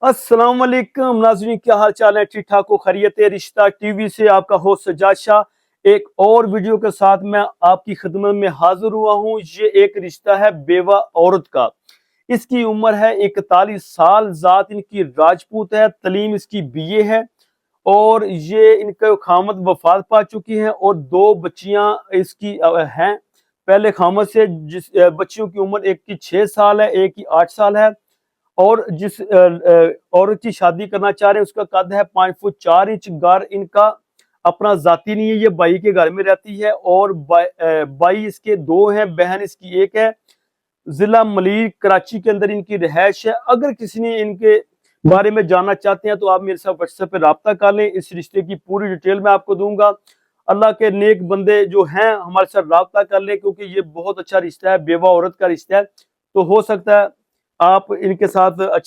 अस्सलाम वालेकुम नाज़रीन, क्या हाल चाल है? ठीक ठाक हो? खैरियत है? रिश्ता टीवी से आपका होस्ट सज्जाद शाह एक और वीडियो के साथ मैं आपकी खिदमत में हाजिर हुआ हूँ। ये एक रिश्ता है बेवा औरत का। इसकी उम्र है 41 साल, जात इनकी राजपूत है, तलीम इसकी बीए है और ये इनका खामद वफात पा चुकी है और दो बच्चियां इसकी हैं पहले खामद से। जिस बच्चियों की उम्र एक की 6 साल है, एक की 8 साल है। और जिस औरत की शादी करना चाह रहे हैं उसका कद है 5 फुट 4 इंच। घर इनका अपना जाती नहीं है, ये बाई के घर में रहती है और बाई इसके दो हैं, बहन इसकी एक है। जिला मलीर कराची के अंदर इनकी रिहाइश है। अगर किसी ने इनके बारे में जानना चाहते हैं तो आप मेरे साथ व्हाट्सएप पे राब्ता कर लें, इस रिश्ते की पूरी डिटेल मैं आपको दूंगा। अल्लाह के नेक बंदे जो हैं हमारे साथ राब्ता कर लें, क्योंकि ये बहुत अच्छा रिश्ता है, बेवा औरत का रिश्ता है। तो हो सकता है आप इनके साथ अच्छा